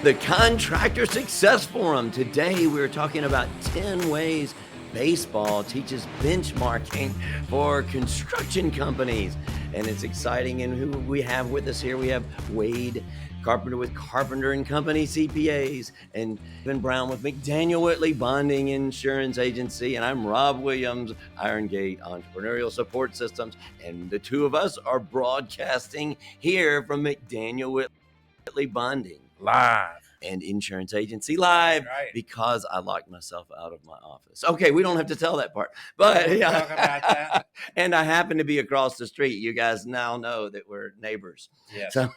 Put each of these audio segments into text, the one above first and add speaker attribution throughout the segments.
Speaker 1: The Contractor Success Forum. Today we're talking about 10 ways baseball teaches benchmarking for construction companies. And it's exciting. And who we have with us here, we have Wade Carpenter with Carpenter and Company CPAs, and Ben Brown with McDaniel Whitley Bonding Insurance Agency. And I'm Rob Williams, Iron Gate Entrepreneurial Support Systems. And the two of us are broadcasting here from McDaniel Whitley Bonding
Speaker 2: Live.
Speaker 1: and Insurance Agency Live,
Speaker 2: Right.
Speaker 1: because I locked myself out of my office. Okay, we don't have to tell that part, but
Speaker 2: We'll talk about that.
Speaker 1: And I happen to be across the street. You guys now know that we're neighbors.
Speaker 2: Yes,
Speaker 1: So-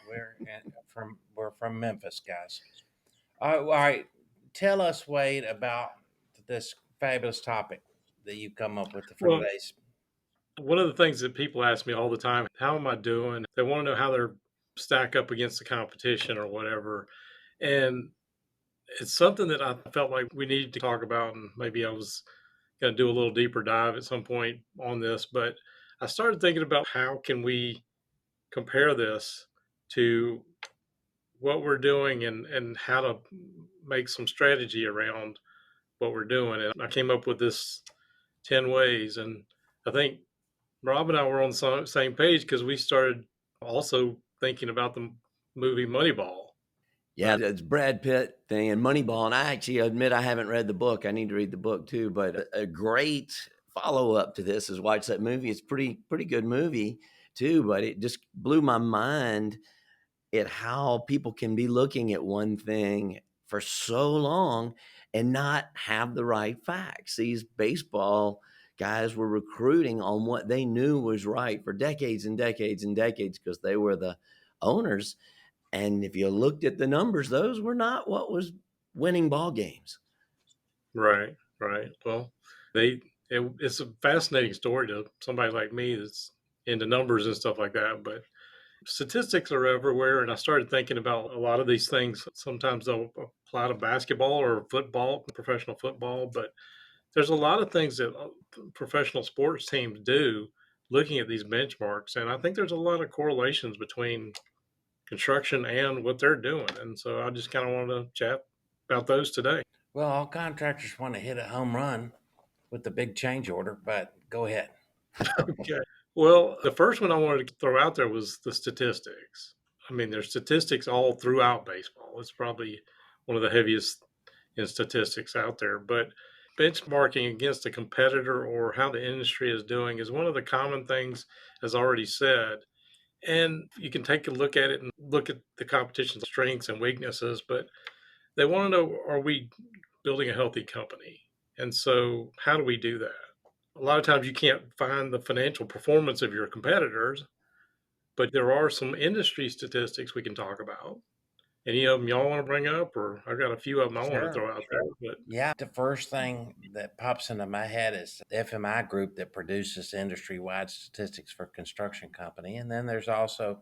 Speaker 2: we're from Memphis, guys. All right, tell us, Wade, about this fabulous topic that you've come up with for
Speaker 3: Well,
Speaker 2: today's.
Speaker 3: One of the things that people ask me all the time, how am I doing? They want to know how they're stack up against the competition or whatever. And it's something that I felt like we needed to talk about. And maybe I was going to do a little deeper dive at some point on this, but I started thinking about how can we compare this to what we're doing and how to make some strategy around what we're doing. And I came up with this 10 ways. And I think Rob and I were on the same page because we started also thinking about the movie Moneyball.
Speaker 1: Yeah, it's Brad Pitt thing and Moneyball. And I actually admit I haven't read the book. I need to read the book too. But a great follow-up to this is watch that movie. It's pretty good movie too, but it just blew my mind at how people can be looking at one thing for so long and not have the right facts. These baseball guys were recruiting on what they knew was right for decades and decades and decades because they were the owners. And if you looked at the numbers, those were not what was winning ball games.
Speaker 3: Right. Well, it's a fascinating story to somebody like me that's into numbers and stuff like that. But statistics are everywhere, and I started thinking about a lot of these things. Sometimes they'll apply to basketball or football, professional football, but there's a lot of things that professional sports teams do looking at these benchmarks, and I think there's a lot of correlations between construction and what they're doing. And so I just kind of wanted to chat about those today.
Speaker 2: Well, all contractors want to hit a home run with the big change order, but go ahead.
Speaker 3: Okay. Well, the first one I wanted to throw out there was the statistics. I mean, there's statistics all throughout baseball. It's probably one of the heaviest in statistics out there. But benchmarking against a competitor or how the industry is doing is one of the common things, as already said. And you can take a look at it and look at the competition's strengths and weaknesses, but they want to know, are we building a healthy company? And so how do we do that? A lot of times you can't find the financial performance of your competitors, but there are some industry statistics we can talk about. Any of them y'all want to bring up, or I've got a few of them I want to throw out there. But
Speaker 2: Yeah, the first thing that pops into my head is the FMI group that produces industry-wide statistics for construction company. And then there's also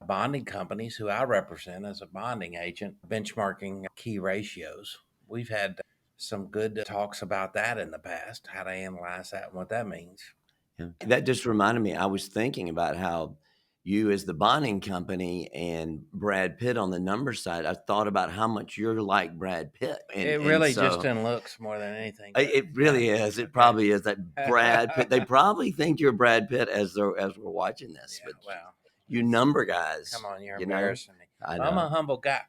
Speaker 2: bonding companies who I represent as a bonding agent, benchmarking key ratios. We've had some good talks about that in the past, how to analyze that and what that means.
Speaker 1: Yeah. That just reminded me, I was thinking about how you as the bonding company and Brad Pitt on the number side, I thought about how much you're like Brad Pitt.
Speaker 2: It
Speaker 1: And
Speaker 2: really
Speaker 1: so-
Speaker 2: just in looks more than anything.
Speaker 1: It really is. It probably is that Brad Pitt. They probably think you're Brad Pitt as we're watching this.
Speaker 2: Yeah,
Speaker 1: But
Speaker 2: well,
Speaker 1: you number guys.
Speaker 2: come on, you're
Speaker 1: you know?
Speaker 2: embarrassing me.
Speaker 1: I
Speaker 2: I'm
Speaker 1: know.
Speaker 2: a humble guy,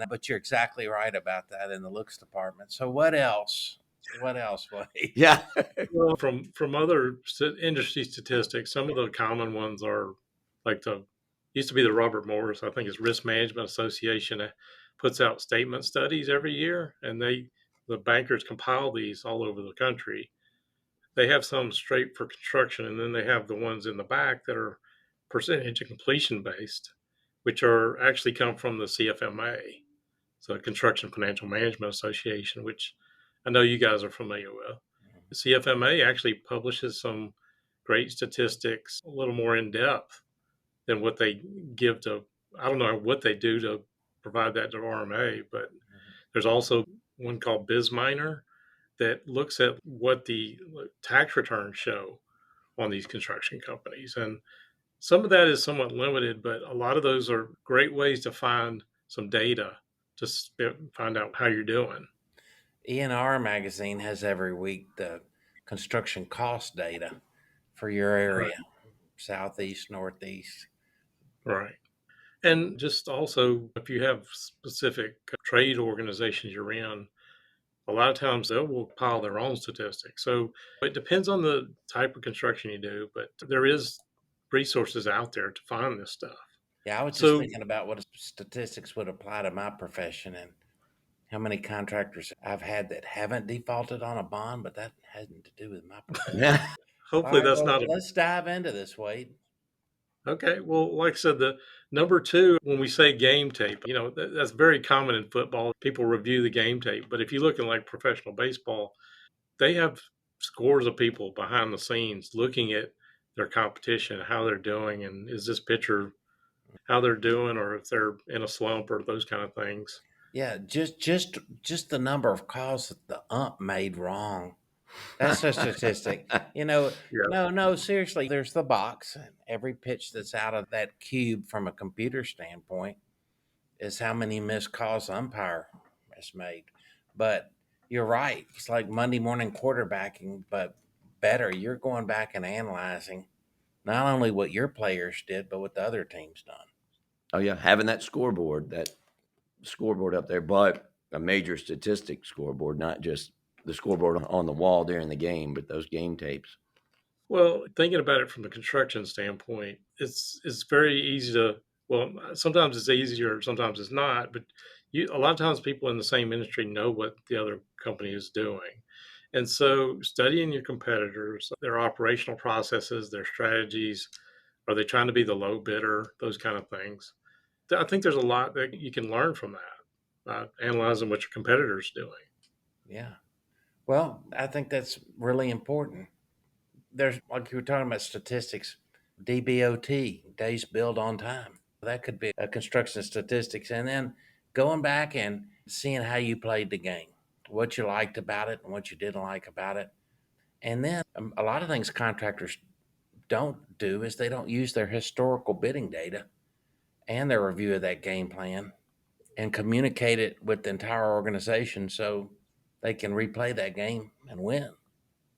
Speaker 2: but you're exactly right about that in the looks department. So what else? What else, Wade?
Speaker 1: Yeah.
Speaker 3: well, from other industry statistics, some of the common ones are like used to be the Robert Morris, I think it's Risk Management Association, that puts out statement studies every year, and the bankers compile these all over the country. They have some straight for construction, and then they have the ones in the back that are percentage of completion based, which are actually come from the CFMA, so Construction Financial Management Association, which I know you guys are familiar with. The CFMA actually publishes some great statistics, a little more in depth than what they give to, I don't know what they do to provide that to RMA, but there's also one called BizMiner that looks at what the tax returns show on these construction companies. And some of that is somewhat limited, but a lot of those are great ways to find some data just find out how you're doing.
Speaker 2: E&R magazine has every week the construction cost data for your area, southeast, northeast.
Speaker 3: Right. And just also, if you have specific trade organizations you're in, a lot of times they will pile their own statistics. So it depends on the type of construction you do, but there is resources out there to find this stuff.
Speaker 2: Yeah, I was just
Speaker 3: So
Speaker 2: thinking about what statistics would apply to my profession and how many contractors I've had that haven't defaulted on a bond, but that hasn't to do with my profession.
Speaker 1: Yeah.
Speaker 2: All
Speaker 3: hopefully
Speaker 2: right,
Speaker 3: that's
Speaker 2: well,
Speaker 3: not a
Speaker 2: let's dive into this, Wade.
Speaker 3: okay. Well, like I said, the number two, when we say game tape, that's very common in football. People review the game tape. But if you look in like professional baseball, they have scores of people behind the scenes looking at their competition, how they're doing, and is this pitcher how they're doing, or if they're in a slump, or those kind of things.
Speaker 2: Yeah, just the number of calls that the ump made wrong. That's a statistic.
Speaker 3: Yeah,
Speaker 2: No, seriously, there's the box. And every pitch that's out of that cube from a computer standpoint is how many missed calls the umpire has made. But you're right. It's like Monday morning quarterbacking, but better. You're going back and analyzing not only what your players did, but what the other team's done.
Speaker 1: Oh yeah, having that scoreboard up there, but a major statistic scoreboard, not just the scoreboard on the wall during the game, but those game tapes.
Speaker 3: well, thinking about it from the construction standpoint, it's very easy to. Well, sometimes it's easier, sometimes it's not. But a lot of times people in the same industry know what the other company is doing, and so studying your competitors, their operational processes, their strategies, are they trying to be the low bidder, those kind of things. I think there's a lot that you can learn from that, analyzing what your competitor's doing.
Speaker 2: Yeah. Well, I think that's really important. There's, like you were talking about statistics, DBOT, days billed on time. That could be a construction statistics. And then going back and seeing how you played the game, what you liked about it and what you didn't like about it. And then a lot of things contractors don't do is they don't use their historical bidding data and their review of that game plan and communicate it with the entire organization so they can replay that game and win.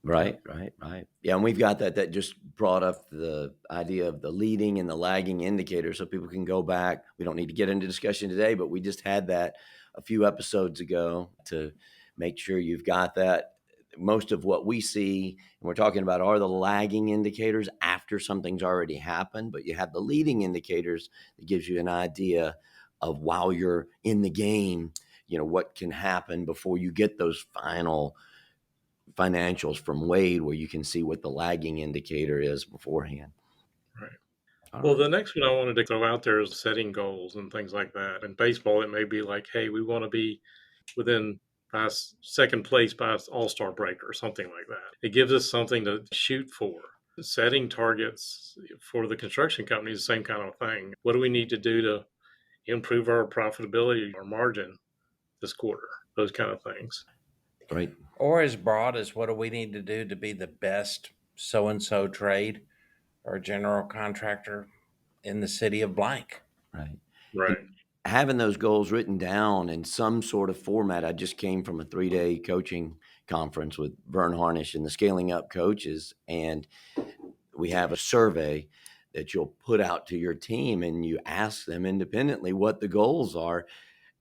Speaker 1: Right, right, right. Yeah, and we've got that. That just brought up the idea of the leading and the lagging indicators, so people can go back. We don't need to get into discussion today, but we just had that a few episodes ago to make sure you've got that. Most of what we see, and we're talking about, are the lagging indicators after something's already happened, but you have the leading indicators that gives you an idea of while you're in the game, what can happen before you get those final financials from Wade, where you can see what the lagging indicator is beforehand.
Speaker 3: Right.
Speaker 1: All
Speaker 3: Well,
Speaker 1: right.
Speaker 3: the next one I wanted to throw out there is setting goals and things like that. In baseball, it may be like, hey, we want to be within second place by All-Star break or something like that. It gives us something to shoot for. Setting targets for the construction company is the same kind of thing. What do we need to do to improve our profitability, our margin this quarter? Those kind of things.
Speaker 1: Right.
Speaker 2: Or as broad as what do we need to do to be the best so and so trade or general contractor in the city of blank.
Speaker 1: Right. And
Speaker 3: Right.
Speaker 1: having those goals written down in some sort of format. I just came from a 3-day coaching conference with Vern Harnish and the Scaling Up coaches, and we have a survey that you'll put out to your team, and you ask them independently what the goals are.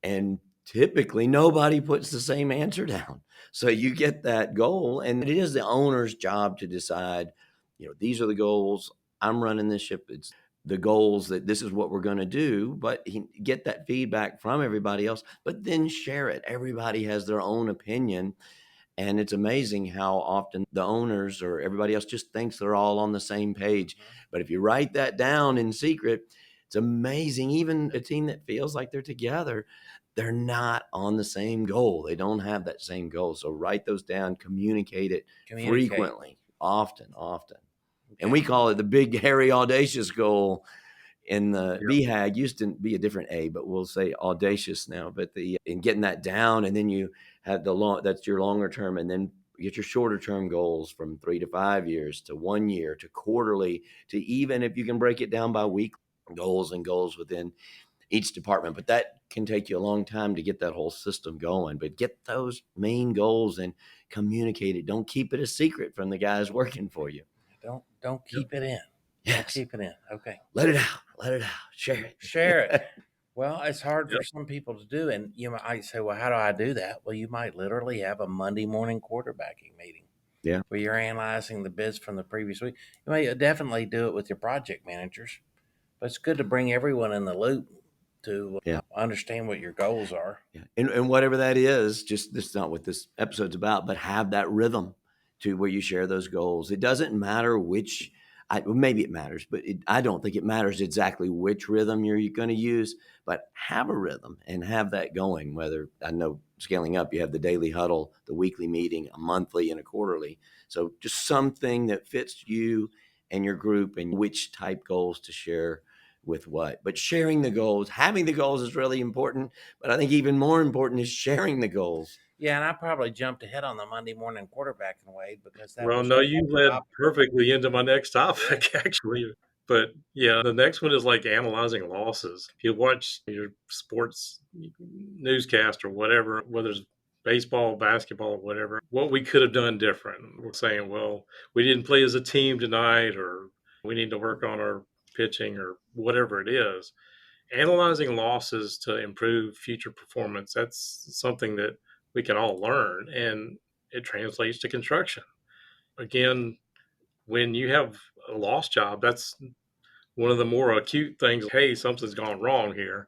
Speaker 1: And typically nobody puts the same answer down. So you get that goal, and it is the owner's job to decide, these are the goals. I'm running this ship. It's the goals that this is what we're going to do, but get that feedback from everybody else, but then share it. Everybody has their own opinion. And it's amazing how often the owners or everybody else just thinks they're all on the same page. But if you write that down in secret, it's amazing. Even a team that feels like they're together, they're not on the same goal. They don't have that same goal. So write those down, communicate it frequently, often. And we
Speaker 2: Okay.
Speaker 1: call it the big, hairy, audacious goal. In the
Speaker 3: Yep.
Speaker 1: BHAG used to be a different A, but we'll say audacious now. But in getting that down, and then you have that's your longer term, and then get your shorter term goals from 3 to 5 years to 1 year to quarterly to even if you can break it down by week goals and goals within each department. But that can take you a long time to get that whole system going, but get those main goals and communicate it. Don't keep it a secret from the guys working for you.
Speaker 2: Don't keep it in.
Speaker 1: Yes.
Speaker 2: Don't keep it in. Okay.
Speaker 1: Let it out. Let it out. Share it.
Speaker 2: Share it. Well, it's hard
Speaker 3: Yep.
Speaker 2: for some people to do. And you might say, well, how do I do that? Well, you might literally have a Monday morning quarterbacking meeting.
Speaker 1: Yeah.
Speaker 2: Where you're analyzing the bids from the previous week. You may definitely do it with your project managers, but it's good to bring everyone in the loop to understand what your goals are.
Speaker 1: Yeah. And whatever that is, just that's not what this episode's about, but have that rhythm to where you share those goals. It doesn't matter which, maybe it matters, but I don't think it matters exactly which rhythm you're going to use, but have a rhythm and have that going. Whether, I know scaling up, you have the daily huddle, the weekly meeting, a monthly and a quarterly. So just something that fits you and your group and which type goals to share with what. But sharing the goals, having the goals is really important. But I think even more important is sharing the goals.
Speaker 2: Yeah, and I probably jumped ahead on the Monday morning quarterbacking, Wade, because that
Speaker 3: Well,
Speaker 2: was
Speaker 3: no, you led perfectly into my next topic, actually. But yeah, the next one is like analyzing losses. If you watch your sports newscast or whatever, whether it's baseball, basketball, whatever, what we could have done different. We're saying, well, we didn't play as a team tonight, or we need to work on our pitching, or whatever it is. Analyzing losses to improve future performance, that's something that we can all learn, and it translates to construction. Again, when you have a lost job, that's one of the more acute things. Hey, something's gone wrong here.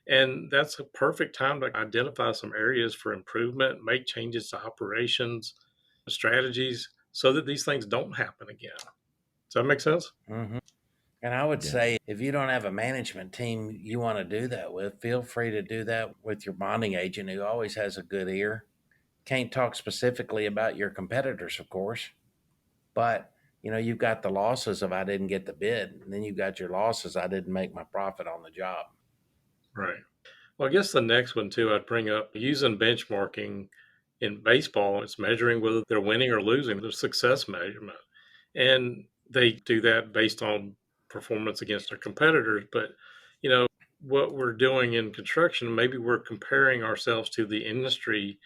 Speaker 3: And that's a perfect time to identify some areas for improvement, make changes to operations, strategies, so that these things don't happen again. Does that make sense?
Speaker 2: Mm-hmm. And I would say if you don't have a management team you want to do that with, feel free to do that with your bonding agent who always has a good ear. Can't talk specifically about your competitors, of course, but you've got the losses of I didn't get the bid, and then you've got your losses I didn't make my profit on the job.
Speaker 3: Right. Well, I guess the next one too, I'd bring up using benchmarking in baseball. It's measuring whether they're winning or losing, the success measurement. And they do that based on performance against their competitors. But, what we're doing in construction, maybe we're comparing ourselves to the industry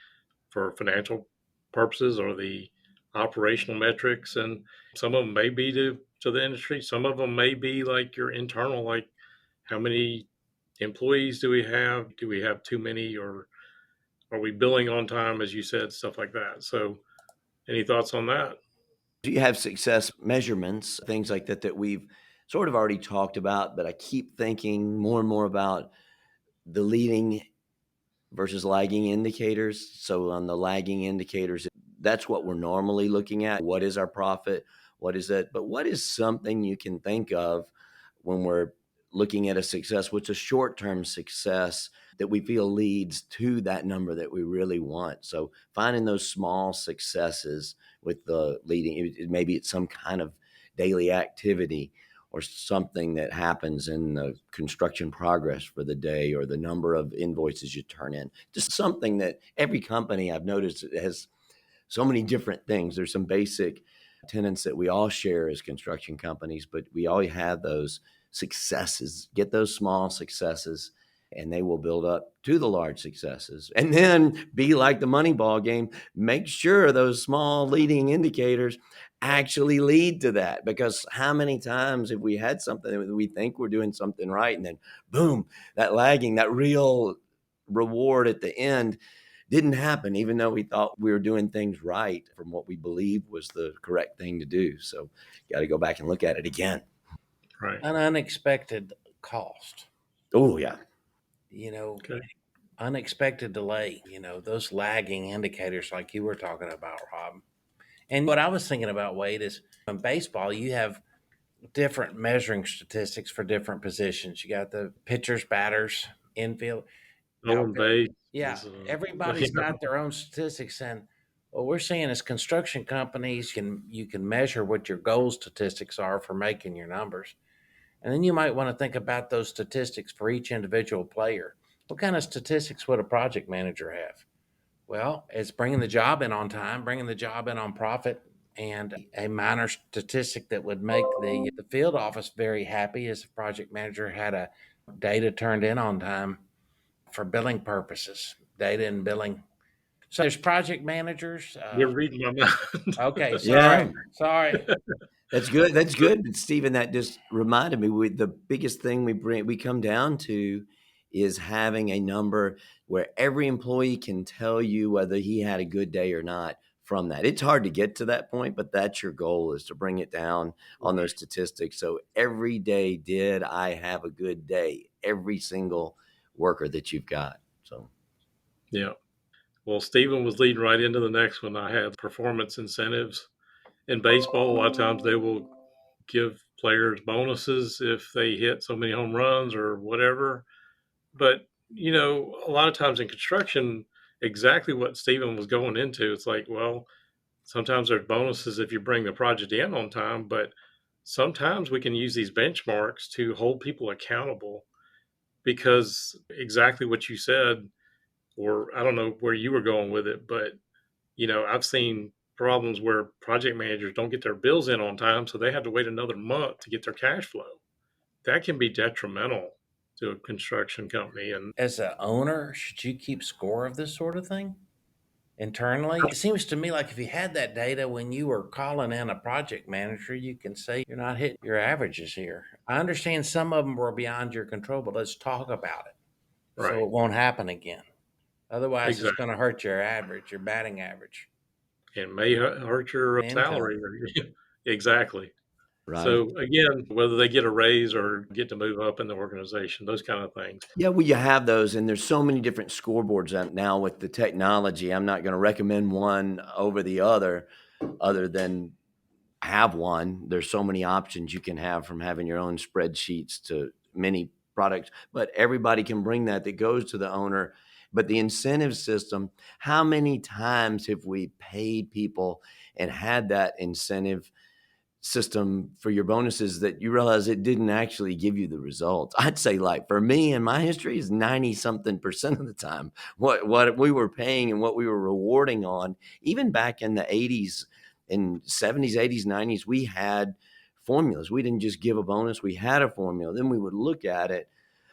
Speaker 3: for financial purposes or the operational metrics. And some of them may be to the industry. Some of them may be like your internal, like how many employees do we have? Do we have too many, or are we billing on time, as you said, stuff like that? So any thoughts on that?
Speaker 1: You have success measurements, things like that we've sort of already talked about, but I keep thinking more and more about the leading versus lagging indicators. So on the lagging indicators, that's what we're normally looking at. What is our profit? What is it? But what is something you can think of when we're looking at a success? What's a short-term success that we feel leads to that number that we really want? So finding those small successes with the leading, maybe it's some kind of daily activity or something that happens in the construction progress for the day, or the number of invoices you turn in. Just something that every company I've noticed has so many different things. There's some basic tenets that we all share as construction companies, but we all have those successes. Get those small successes, and they will build up to the large successes. And then be like the Moneyball game. Make sure those small leading indicators actually lead to that, because how many times have we had something that we think we're doing something right, and then boom, that lagging, that real reward at the end didn't happen, even though we thought we were doing things right from what we believed was the correct thing to do. So you got to go back and look at it again.
Speaker 3: Right.
Speaker 2: An unexpected cost.
Speaker 1: Oh, yeah.
Speaker 3: Okay.
Speaker 2: Unexpected delay, those lagging indicators like you were talking about, Rob. And what I was thinking about, Wade, is in baseball, you have different measuring statistics for different positions. You got the pitchers, batters, infield,
Speaker 3: Stolen
Speaker 2: outfield.
Speaker 3: base.
Speaker 2: Yeah, everybody's got their own statistics, and what we're seeing is construction companies you can measure what your goal statistics are for making your numbers, and then you might want to think about those statistics for each individual player. What kind of statistics would a project manager have? Well, it's bringing the job in on time, bringing the job in on profit, and a minor statistic that would make the field office very happy is if project manager had a data turned in on time for billing purposes, data and billing. So there's project managers.
Speaker 3: You're reading my mind.
Speaker 2: Okay,
Speaker 1: Yeah.
Speaker 2: sorry.
Speaker 1: That's good. That's good. But Stephen, that just reminded me, the biggest thing we come down to is having a number where every employee can tell you whether he had a good day or not from that. It's hard to get to that point, but that's your goal, is to bring it down on those statistics. So every day, did I have a good day? Every single worker that you've got. So
Speaker 3: Yeah. Well, Stephen was leading right into the next one. I had performance incentives. In baseball, a lot of times they will give players bonuses if they hit so many home runs or whatever. But, a lot of times in construction, exactly what Stephen was going into, it's like, well, sometimes there's bonuses if you bring the project in on time, but sometimes we can use these benchmarks to hold people accountable, because exactly what you said, or I don't know where you were going with it, but I've seen problems where project managers don't get their bills in on time, so they have to wait another month to get their cash flow. That can be detrimental to a construction company. And
Speaker 2: As an owner, should you keep score of this sort of thing internally? It seems to me like if you had that data when you were calling in a project manager, you can say you're not hitting your averages here. I understand some of them were beyond your control, but let's talk about it so
Speaker 3: right,
Speaker 2: it won't happen again. Otherwise, it's
Speaker 3: exactly,
Speaker 2: going to hurt your average, your batting average,
Speaker 3: and may hurt your
Speaker 2: income.
Speaker 3: salary. Exactly.
Speaker 1: right.
Speaker 3: So again, whether they get a raise or get to move up in the organization, those kind of things.
Speaker 1: Yeah, well, you have those, and there's so many different scoreboards out now with the technology. I'm not going to recommend one over the other than have one. There's so many options you can have, from having your own spreadsheets to many products, but everybody can bring that goes to the owner. But the incentive system, how many times have we paid people and had that incentive system for your bonuses that you realize it didn't actually give you the results? I'd say, like, for me in my history, is 90 something percent of the time what we were paying and what we were rewarding on. Even back in the 80s and 70s, 80s, 90s, we had formulas. We didn't just give a bonus, we had a formula. Then we would look at it,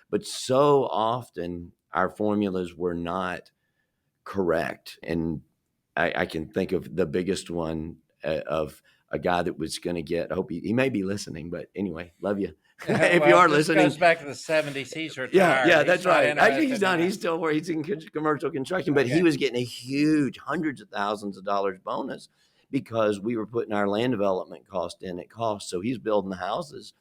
Speaker 1: but so often our formulas were not correct. And I can think of the biggest one, of a guy that was going to get, I hope he may be listening, but anyway, love you. If you
Speaker 2: Well,
Speaker 1: are
Speaker 2: this
Speaker 1: listening,
Speaker 2: goes back to the 70s. He's
Speaker 1: yeah,
Speaker 2: retired.
Speaker 1: yeah,
Speaker 2: He's
Speaker 1: that's
Speaker 2: not
Speaker 1: right. Actually, he's
Speaker 2: interested
Speaker 1: not.
Speaker 2: now.
Speaker 1: He's still where he's in commercial construction, but he
Speaker 2: Okay.
Speaker 1: was getting a huge, hundreds of thousands of dollars bonus because we were putting our land development cost in at cost. So he's building the houses,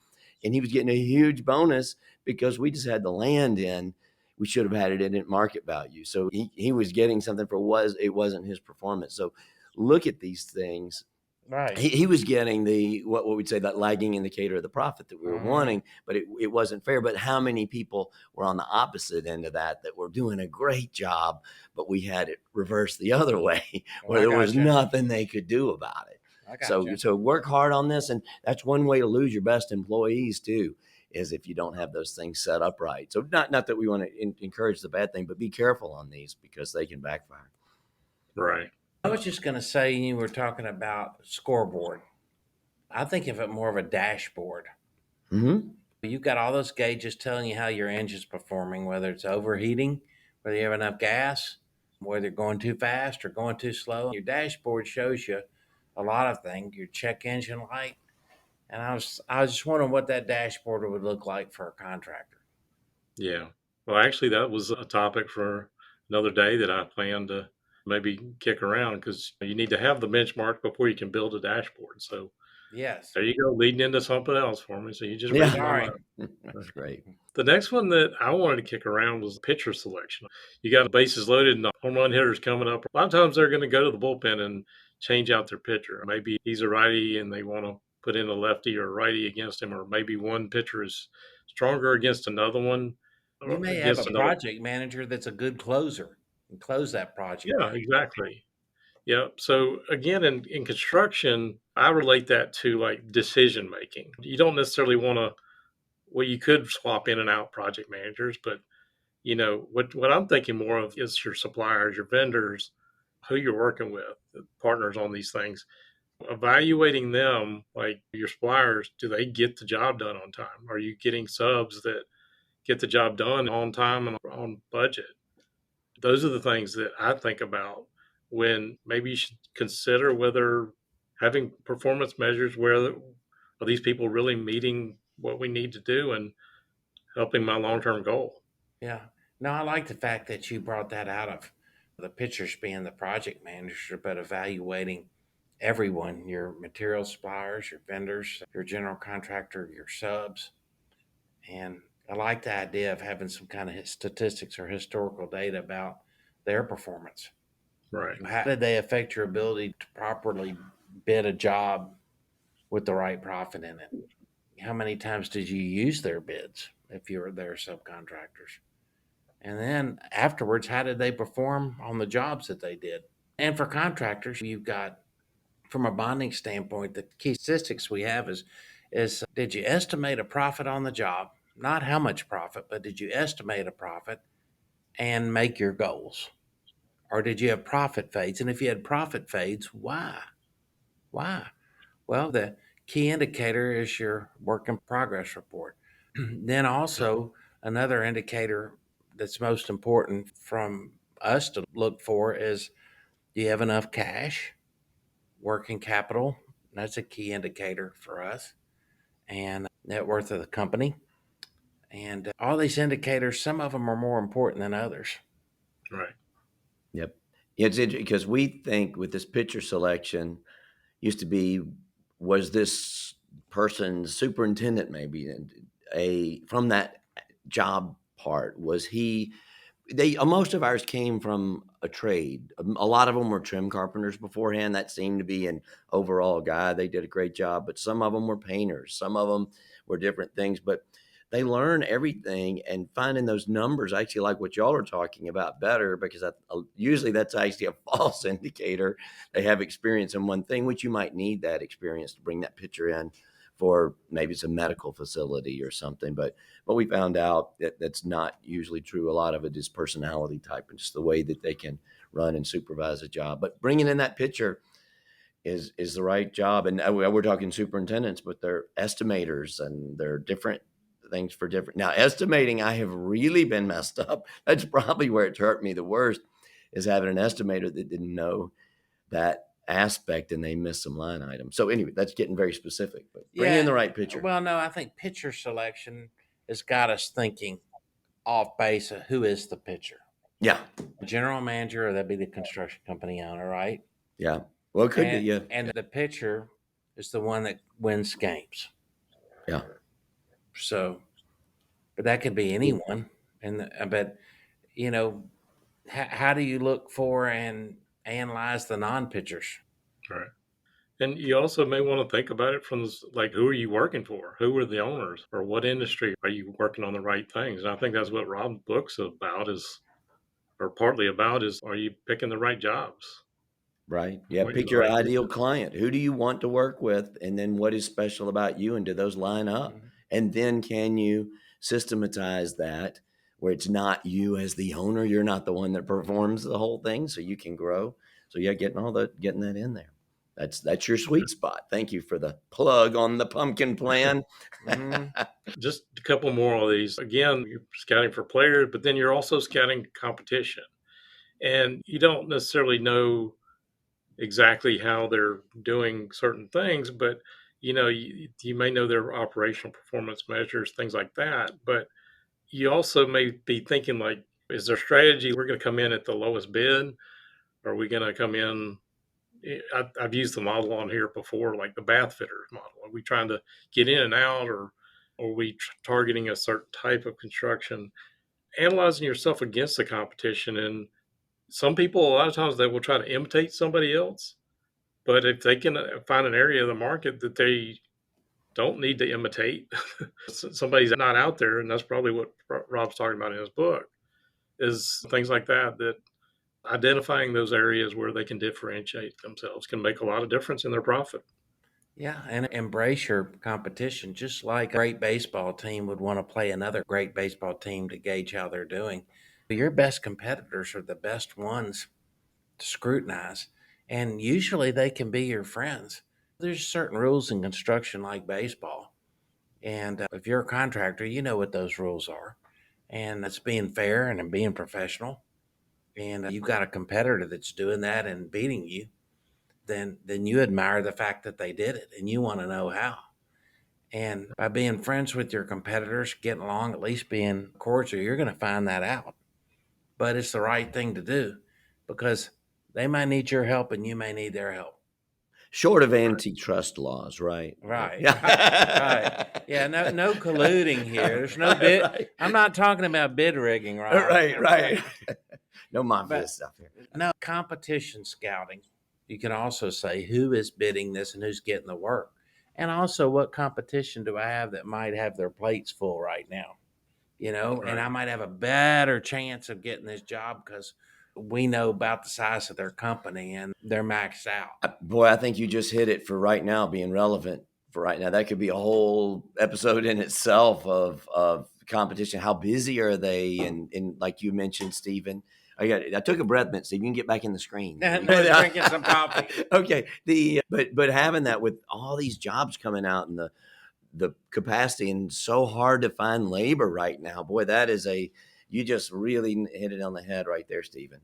Speaker 1: and he was getting a huge bonus because we just had the land in. We should have had it in at market value. So he was getting something for it wasn't his performance. So look at these things.
Speaker 2: Right.
Speaker 1: He was getting the what we'd say, that lagging indicator of the profit that we were wanting, but it wasn't fair. But how many people were on the opposite end of that were doing a great job, but we had it reversed the other way, where
Speaker 2: I
Speaker 1: there was
Speaker 2: got you.
Speaker 1: nothing they could do about it.
Speaker 2: I got you.
Speaker 1: So work hard on this, and that's one way to lose your best employees too, is if you don't have those things set up right. So not that we want to encourage the bad thing, but be careful on these because they can backfire.
Speaker 3: Right.
Speaker 2: I was just going to say, you were talking about scoreboard. I think of it more of a dashboard.
Speaker 1: Mm-hmm.
Speaker 2: You've got all those gauges telling you how your engine's performing, whether it's overheating, whether you have enough gas, whether you're going too fast or going too slow. Your dashboard shows you a lot of things. Your check engine light, and I was just wondering what that dashboard would look like for a contractor.
Speaker 3: Yeah. Well, actually, that was a topic for another day that I plan to maybe kick around, because you need to have the benchmark before you can build a dashboard. So
Speaker 2: Yes.
Speaker 3: there you go, leading into something else for me. So you just read
Speaker 1: Yeah,
Speaker 3: my
Speaker 2: Sorry.
Speaker 3: mind.
Speaker 1: that's great.
Speaker 3: The next one that I wanted to kick around was pitcher selection. You got the bases loaded and the home run hitters coming up. A lot of times they're going to go to the bullpen and change out their pitcher. Maybe he's a righty and they want to put in a lefty or a righty against him, or maybe one pitcher is stronger against another one,
Speaker 2: You
Speaker 3: or
Speaker 2: may have a
Speaker 3: against another.
Speaker 2: project manager that's a good closer and close that project
Speaker 3: Yeah,
Speaker 2: out.
Speaker 3: exactly. Yeah. So again, in construction, I relate that to like decision making. You don't necessarily want to, well, you could swap in and out project managers, but what I'm thinking more of is your suppliers, your vendors, who you're working with, the partners on these things, evaluating them, like your suppliers, do they get the job done on time? Are you getting subs that get the job done on time and on budget. Those are the things that I think about when maybe you should consider whether having performance measures where are these people really meeting what we need to do and helping my long-term goal.
Speaker 2: Yeah. No, I like the fact that you brought that out of the pitchers being the project manager, but evaluating everyone, your material suppliers, your vendors, your general contractor, your subs. And I like the idea of having some kind of statistics or historical data about their performance.
Speaker 3: Right.
Speaker 2: How did they affect your ability to properly bid a job with the right profit in it? How many times did you use their bids if you were their subcontractors? And then afterwards, how did they perform on the jobs that they did? And for contractors, you've got, from a bonding standpoint, the key statistics we have is did you estimate a profit on the job? Not how much profit, but did you estimate a profit and make your goals? Or did you have profit fades? And if you had profit fades, why? Why? Well, the key indicator is your work in progress report. Then also another indicator that's most important from us to look for is, do you have enough cash, working capital? That's a key indicator for us, and net worth of the company. And all these indicators, some of them are more important than others.
Speaker 3: Right.
Speaker 1: Yep. It's interesting because we think with this pitcher selection used to be, was this person's superintendent maybe from that job part? Was he, most of ours came from a trade. A lot of them were trim carpenters beforehand. That seemed to be an overall guy. They did a great job, but some of them were painters. Some of them were different things, but they learn everything, and finding those numbers. I actually like what y'all are talking about better, because usually that's actually a false indicator. They have experience in one thing, which you might need that experience to bring that picture in for maybe it's a medical facility or something. But we found out that that's not usually true. A lot of it is personality type and just the way that they can run and supervise a job. But bringing in that picture is the right job. And we're talking superintendents, but they're estimators, and they're different things for different. Now, estimating, I have really been messed up. That's probably where it's hurt me the worst, is having an estimator that didn't know that aspect and they missed some line items. So anyway, that's getting very specific, but bring in the right picture.
Speaker 2: Well, no, I think pitcher selection has got us thinking off base of who is the pitcher.
Speaker 1: Yeah.
Speaker 2: The general manager, or that'd be the construction company owner, right?
Speaker 1: Yeah. Well, it could be. Yeah.
Speaker 2: And the pitcher is the one that wins games.
Speaker 1: Yeah.
Speaker 2: So, but that could be anyone. And but you know, how do you look for and analyze the non-pitchers?
Speaker 3: Right. And you also may want to think about it from like, who are you working for? Who are the owners, or what industry are you working on the right things? And I think that's what Rob's book's about or partly about, is, are you picking the right jobs?
Speaker 1: Right. Yeah.
Speaker 3: What
Speaker 1: Pick
Speaker 3: the
Speaker 1: your
Speaker 3: right
Speaker 1: ideal client. Who do you want to work with? And then what is special about you? And do those line up?
Speaker 2: Mhm.
Speaker 1: And then can you systematize that where it's not you as the owner? You're not the one that performs the whole thing, so you can grow. So yeah, getting that in there. That's your sweet spot. Thank you for the plug on the pumpkin plan.
Speaker 2: Mhm.
Speaker 3: Just a couple more of these. Again, you're scouting for players, but then you're also scouting competition. And you don't necessarily know exactly how they're doing certain things, but you may know their operational performance measures, things like that. But you also may be thinking, like, is their strategy, we're going to come in at the lowest bid? Or are we going to come in? I've used the model on here before, like the bath fitter model. Are we trying to get in and out, or are we targeting a certain type of construction? Analyzing yourself against the competition. And some people, a lot of times, they will try to imitate somebody else. But if they can find an area of the market that they don't need to imitate, somebody's not out there, and that's probably what Rob's talking about in his book, is things like that identifying those areas where they can differentiate themselves can make a lot of difference in their profit.
Speaker 2: Yeah, and embrace your competition, just like a great baseball team would want to play another great baseball team to gauge how they're doing. Your best competitors are the best ones to scrutinize, and usually they can be your friends. There's certain rules in construction like baseball, and if you're a contractor, you know what those rules are. and it's being fair and being professional, and you've got a competitor that's doing that and beating you, then you admire the fact that they did it and you want to know how. And by being friends with your competitors, getting along, at least being cordial, you're going to find that out. But it's the right thing to do because they might need your help and you may need their help.
Speaker 1: Short of antitrust laws, right?
Speaker 2: Right.
Speaker 1: Yeah.
Speaker 2: Right. Yeah. No colluding here. There's no bid.
Speaker 1: Right.
Speaker 2: I'm not talking about bid rigging, right?
Speaker 1: Right. No mafia
Speaker 2: But
Speaker 1: stuff here.
Speaker 2: no competition scouting. You can also say who is bidding this and who's getting the work. And also, what competition do I have that might have their plates full right now? And I might have a better chance of getting this job because we know about the size of their company and they're maxed out.
Speaker 1: Boy, I think you just hit it for right now, being relevant for right now. That could be a whole episode in itself of competition. How busy are they? And like you mentioned, Stephen, I took a breath mint, Steve. You can get back in the screen.
Speaker 2: I was drinking some coffee.
Speaker 1: Okay. But having that with all these jobs coming out and the capacity and so hard to find labor right now, boy, you just really hit it on the head right there, Stephen.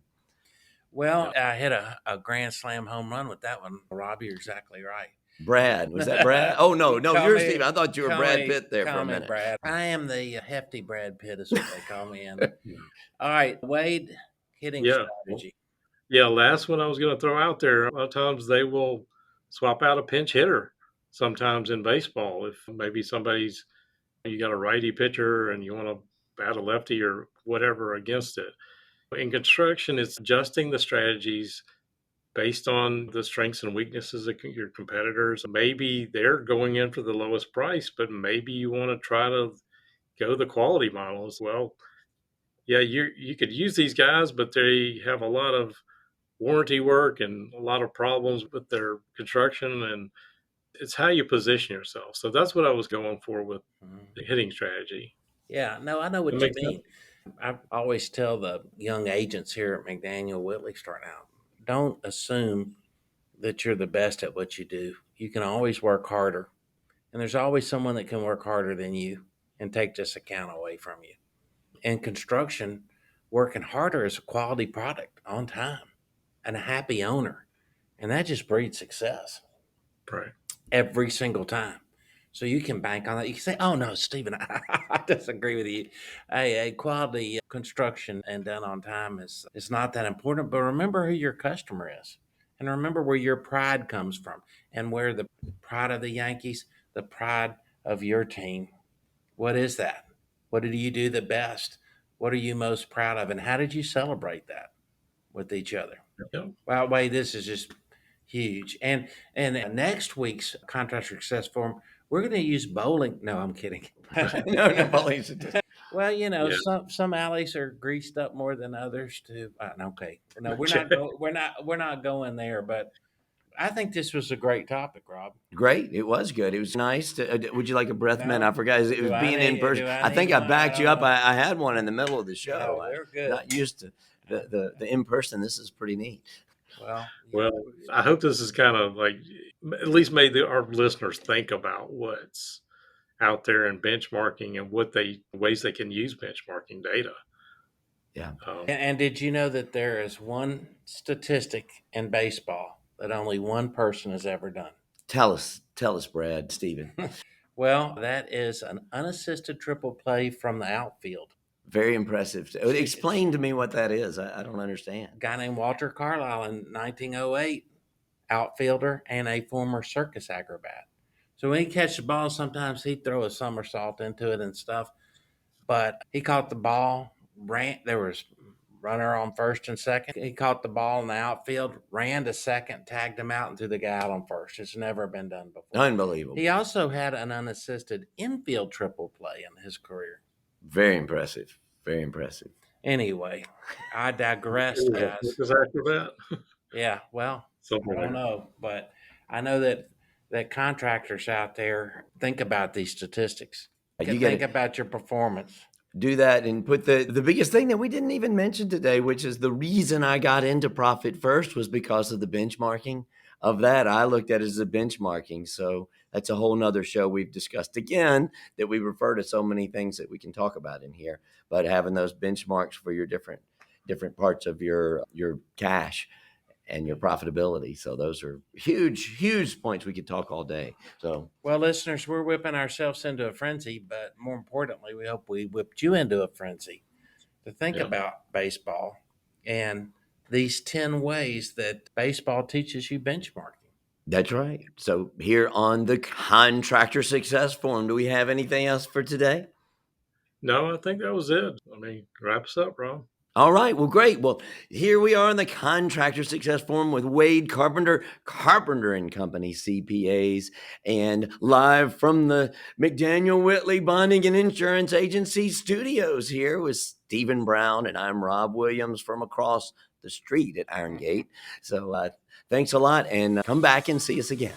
Speaker 2: Well, I hit a grand slam home run with that one, Robbie. You're exactly right.
Speaker 1: Brad, was that Brad? Oh no, you're
Speaker 2: me,
Speaker 1: Steve. I thought you were Brad Pitt there for a minute.
Speaker 2: Brad. I am the hefty Brad Pitt, is what they call me. All right, Wade, hitting strategy.
Speaker 3: Yeah, last one I was going to throw out there. A lot of times they will swap out a pinch hitter. Sometimes in baseball, if maybe you got a righty pitcher and you want to bat a lefty or whatever against it. In construction, it's adjusting the strategies based on the strengths and weaknesses of your competitors. Maybe they're going in for the lowest price, but maybe you want to try to go the quality model as well. Yeah, you could use these guys, but they have a lot of warranty work and a lot of problems with their construction, and it's how you position yourself. So that's what I was going for with the hitting strategy.
Speaker 2: Yeah, no, I know what you mean. I always tell the young agents here at McDaniel Whitley starting out, don't assume that you're the best at what you do. You can always work harder. And there's always someone that can work harder than you and take this account away from you. In construction, working harder is a quality product on time and a happy owner. And that just breeds success.
Speaker 3: Right.
Speaker 2: Every single time. So you can bank on that. You can say, oh, no, Stephen, I disagree with you. A quality construction and done on time is not that important. But remember who your customer is. And remember where your pride comes from. And where the pride of the Yankees, the pride of your team. What is that? What did you do the best? What are you most proud of? And how did you celebrate that with each other?
Speaker 3: Yep.
Speaker 2: Well, wait, this is just huge. And next week's Contractor Success Forum, we're going to use bowling. No, I'm kidding.
Speaker 1: No, bowling.
Speaker 2: Well, some alleys are greased up more than others too. Okay, no, we're not going there. But I think this was a great topic, Rob.
Speaker 1: Great, it was good. It was nice. Would you like a breath mint? I forgot. It was being in person. I think I backed you up. I had one in the middle of the show.
Speaker 2: No, they're good.
Speaker 1: Not used to the in person. This is pretty neat.
Speaker 3: Well, I hope this is kind of like at least made our listeners think about what's out there in benchmarking and ways they can use benchmarking data.
Speaker 1: Yeah.
Speaker 2: And did you know that there is one statistic in baseball that only one person has ever done?
Speaker 1: Tell us, Brad, Stephen.
Speaker 2: Well, that is an unassisted triple play from the outfield.
Speaker 1: Very impressive. Explain to me what that is. I don't understand.
Speaker 2: A guy named Walter Carlisle in 1908, outfielder and a former circus acrobat. So when he catch the ball, sometimes he'd throw a somersault into it and stuff. But he caught the ball, there was runner on first and second. He caught the ball in the outfield, ran to second, tagged him out, and threw the guy out on first. It's never been done before.
Speaker 1: Unbelievable.
Speaker 2: He also had an unassisted infield triple play in his career.
Speaker 1: Very impressive. Very impressive.
Speaker 2: Anyway, I digress, guys. Yeah, well, I don't know, but I know that contractors out there think about these statistics. You think about your performance.
Speaker 1: Do that and put the biggest thing that we didn't even mention today, which is the reason I got into Profit First was because of the benchmarking of that. I looked at it as a benchmarking. So that's a whole nother show we've discussed again, that we refer to so many things that we can talk about in here. But having those benchmarks for your different parts of your cash and your profitability. So those are huge points we could talk all day. So,
Speaker 2: Well, listeners, we're whipping ourselves into a frenzy, but more importantly, we hope we whipped you into a frenzy to think
Speaker 3: Yeah.
Speaker 2: about baseball and these 10 ways that baseball teaches you benchmarking.
Speaker 1: that's right. So here on the Contractor Success Forum, do we have anything else for today?
Speaker 3: No, I think that was it. I mean, wrap us up, Rob.
Speaker 1: All right. Well, great. Well, here we are in the Contractor Success Forum with Wade Carpenter, Carpenter and Company CPAs, and live from the McDaniel Whitley Bonding and Insurance Agency studios here with Stephen Brown, and I'm Rob Williams from across the street at Iron Gate. So thanks a lot, and come back and see us again.